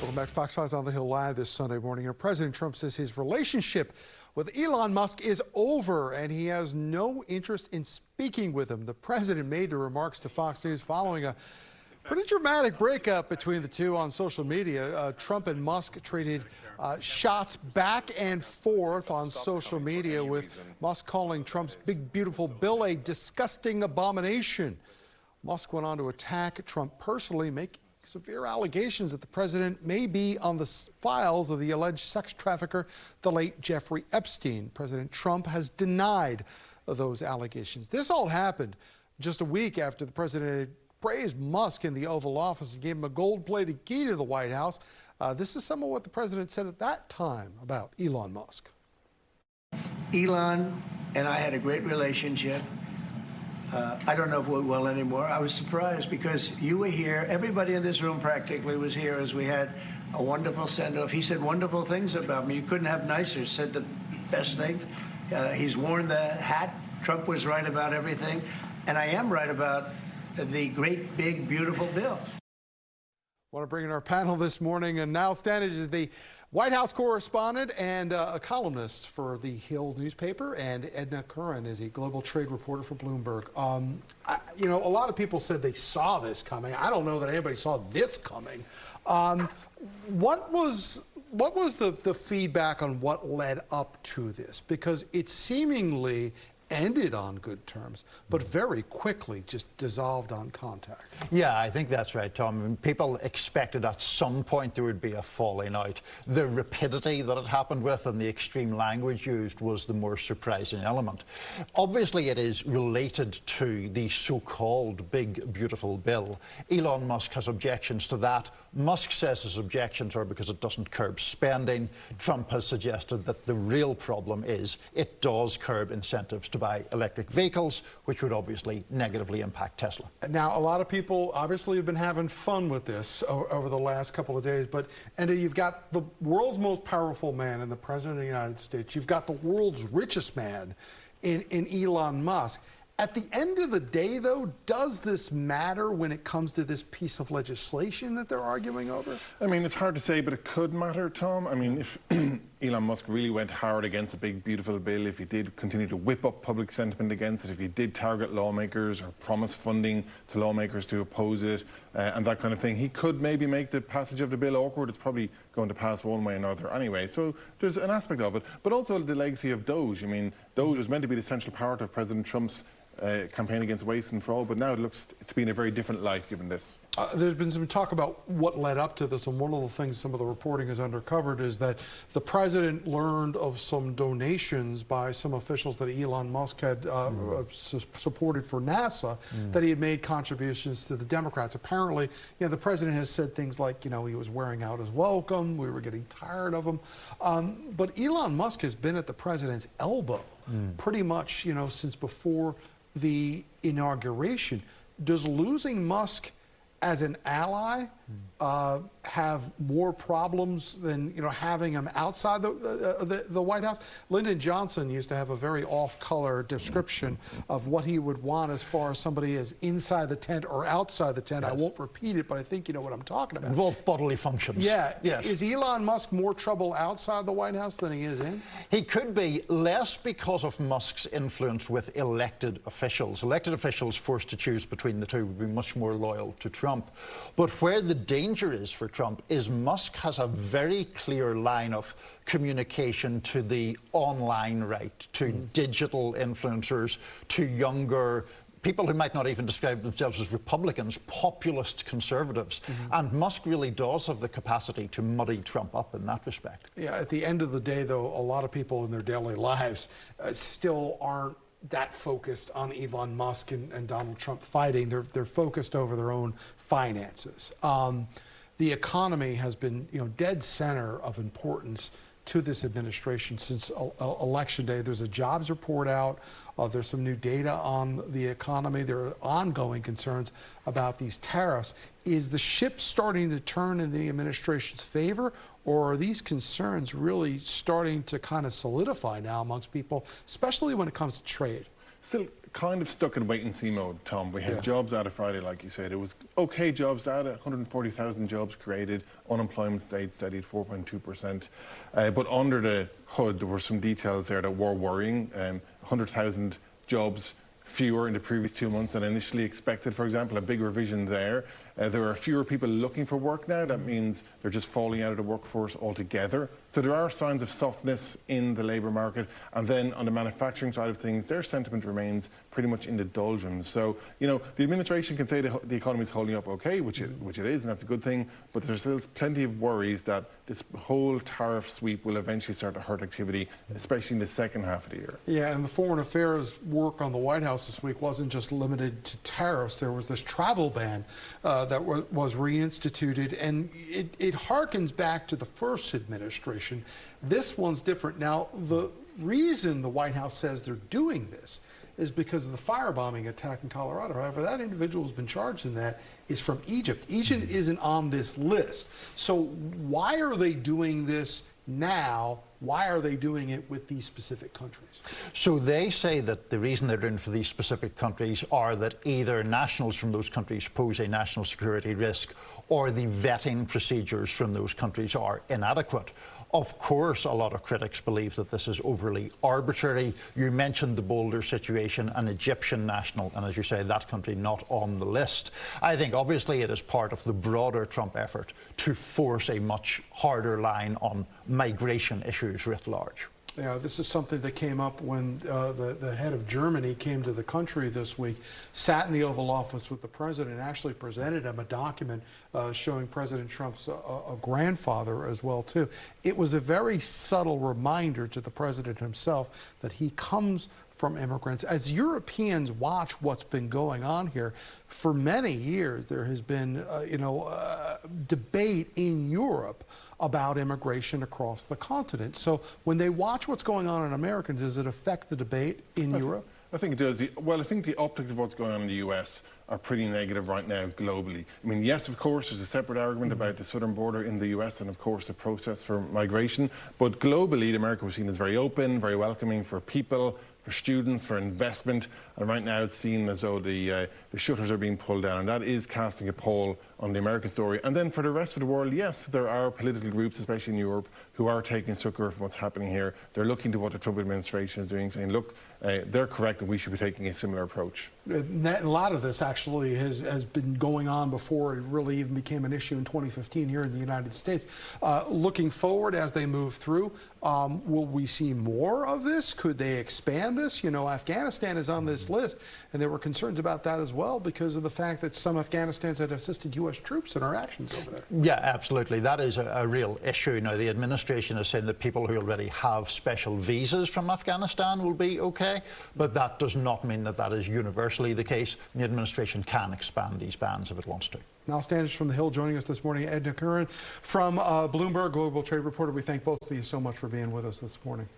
Welcome back to Fox 5 on the Hill Live this Sunday morning. President Trump says his relationship with Elon Musk is over and he has no interest in speaking with him. The president made the remarks to Fox News following a pretty dramatic breakup between the two on social media. Trump and Musk traded shots back and forth on social media, with Musk calling Trump's big beautiful bill a disgusting abomination. Musk went on to attack Trump personally, making severe allegations that the president may be on the files of the alleged sex trafficker, the late Jeffrey Epstein. President Trump has denied those allegations. This all happened just a week after the president had praised Musk in the Oval Office and gave him a gold-plated key to the White House. This is some of what the president said at that time about Elon Musk. Elon and I had a great relationship. I don't know if we're well anymore. I was surprised because you were here. Everybody in this room practically was here as we had a wonderful send-off. He said wonderful things about me. You couldn't have nicer. Said the best things. He's worn the hat. Trump was right about everything. And I am right about the great, big, beautiful bill. I want to bring in our panel this morning. And Niall Stanage is the White House correspondent and a columnist for the Hill newspaper, and Enda Curran is a global trade reporter for Bloomberg. You know, a lot of people said they saw this coming. I don't know that anybody saw this coming. What was the feedback on what led up to this? Because it seemingly ended on good terms, but very quickly just dissolved on contact. Yeah, I think that's right, Tom. I mean, people expected at some point there would be a falling out. The rapidity that it happened with and the extreme language used was the more surprising element. Obviously, it is related to the so-called big, beautiful bill. Elon Musk has objections to that. Musk says his objections are because it doesn't curb spending. Trump has suggested that the real problem is it does curb incentives to buy electric vehicles, which would obviously negatively impact Tesla. Now, a lot of people obviously have been having fun with this over the last couple of days, but Enda, you've got the world's most powerful man in the President of the United States. You've got the world's richest man in Elon Musk. At the end of the day, though, does this matter when it comes to this piece of legislation that they're arguing over? I mean, it's hard to say, but it could matter, Tom. I mean, if Elon Musk really went hard against a big, beautiful bill, if he did continue to whip up public sentiment against it, if he did target lawmakers or promise funding to lawmakers to oppose it, and that kind of thing, he could maybe make the passage of the bill awkward. It's probably going to pass one way or another anyway. So there's an aspect of it, but also the legacy of Doge. I mean, Doge was meant to be the central part of President Trump's campaign against waste and fraud, but now it looks to be in a very different light given this. There's been some talk about what led up to this, and one of the things some of the reporting has uncovered is that the president learned of some donations by some officials that Elon Musk had supported for NASA, that he had made contributions to the Democrats. Apparently, you know, the president has said things like, you know, he was wearing out his welcome, we were getting tired of him. But Elon Musk has been at the president's elbow pretty much, you know, since before the inauguration. Does losing Musk as an ally have more problems than, you know, having him outside the White House? Lyndon Johnson used to have a very off-color description of what he would want as far as somebody is inside the tent or outside the tent. Yes. I won't repeat it, but I think you know what I'm talking about. Involve bodily functions. Yeah. Yes. Is Elon Musk more trouble outside the White House than he is in? He could be, less because of Musk's influence with elected officials. Elected officials forced to choose between the two would be much more loyal to Trump. But where the danger is for Trump is Musk has a very clear line of communication to the online right, to digital influencers, to younger people who might not even describe themselves as Republicans, populist conservatives. And Musk really does have the capacity to muddy Trump up in that respect. Yeah, at the end of the day, though, a lot of people in their daily lives still aren't that focused on Elon Musk and Donald Trump fighting. They're focused over their own finances. The economy has been, you know, dead center of importance to this administration since Election Day. There's a jobs report out. There's some new data on the economy. There are ongoing concerns about these tariffs. Is the ship starting to turn in the administration's favor, or are these concerns really starting to kind of solidify now amongst people, especially when it comes to trade? Still kind of stuck in wait-and-see mode, Tom. We had jobs data Friday, like you said. It was okay jobs data, 140,000 jobs created, unemployment stayed steady at 4.2%. But under the hood, there were some details there that were worrying. 100,000 jobs fewer in the previous 2 months than initially expected, for example, a big revision there. There are fewer people looking for work now. That means they're just falling out of the workforce altogether. So there are signs of softness in the labour market. And then on the manufacturing side of things, their sentiment remains pretty much in the doldrums. So, you know, the administration can say the economy is holding up okay, which it is, and that's a good thing. But there's still plenty of worries that this whole tariff sweep will eventually start to hurt activity, especially in the second half of the year. Yeah, and the foreign affairs work on the White House this week wasn't just limited to tariffs. There was this travel ban that was reinstituted, and it harkens back to the first administration. This one's different. Now, the reason the White House says they're doing this is because of the firebombing attack in Colorado. However, that individual who's been charged in that is from Egypt. Egypt isn't on this list. So why are they doing this now? Why are they doing it with these specific countries? So they say that the reason they're doing it for these specific countries are that either nationals from those countries pose a national security risk or the vetting procedures from those countries are inadequate. Of course, a lot of critics believe that this is overly arbitrary. You mentioned the Boulder situation, an Egyptian national, and as you say, that country not on the list. I think obviously it is part of the broader Trump effort to force a much harder line on migration issues writ large. Yeah, this is something that came up when the head of Germany came to the country this week, sat in the Oval Office with the president, and actually presented him a document showing President Trump's grandfather as well, too. It was a very subtle reminder to the president himself that he comes from immigrants. As Europeans watch what's been going on here, for many years there has been, debate in Europe about immigration across the continent. So when they watch what's going on in America, does it affect the debate in Europe? I think it does. Well, I think the optics of what's going on in the US are pretty negative right now globally. I mean, yes, of course, there's a separate argument about the southern border in the US and, of course, the process for migration. But globally, America was seen as very open, very welcoming for people, for students, for investment. And right now it's seen as though the shutters are being pulled down. And that is casting a pall on the American story. And then for the rest of the world, yes, there are political groups, especially in Europe, who are taking succor from what's happening here. They're looking to what the Trump administration is doing, saying, look, they're correct and we should be taking a similar approach. A lot of this actually has been going on before it really even became an issue in 2015 here in the United States. Looking forward as they move through, will we see more of this? Could they expand this? You know, Afghanistan is on this list, and there were concerns about that as well because of the fact that some Afghanistans had assisted U.S. troops in our actions over there. Yeah, absolutely. That is a real issue. Now, the administration is saying that people who already have special visas from Afghanistan will be okay, but that does not mean that that is universally the case. The administration can expand these bans if it wants to. Niall Stanage from The Hill joining us this morning. Enda Curran from Bloomberg, Global Trade Reporter. We thank both of you so much for being with us this morning.